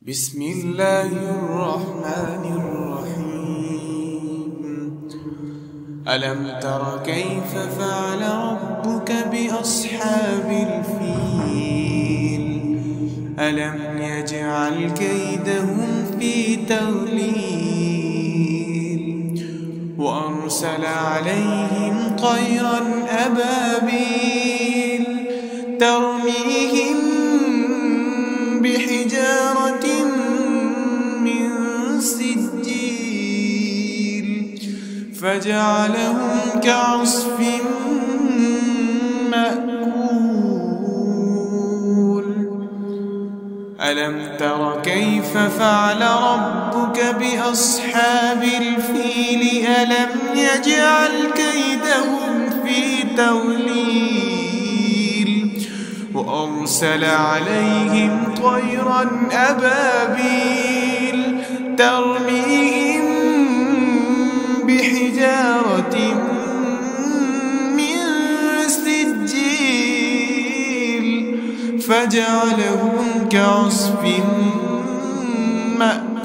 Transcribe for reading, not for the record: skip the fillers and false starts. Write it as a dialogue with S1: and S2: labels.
S1: بسم الله الرحمن الرحيم. ألم تر كيف فعل ربك بأصحاب الفيل؟ ألم يجعل كيدهم في تضليل وأرسل عليهم طيرا أبابيل ترميهم بحجارة من سجيل فجعلهم كعصف مأكول. ألم تر كيف فعل ربك بأصحاب الفيل؟ ألم يجعل كيدهم في تضليل وأرسل عليهم طيرا أبابيل ترميهم بحجارة من سجيل فجعلهم كعصف مأكول.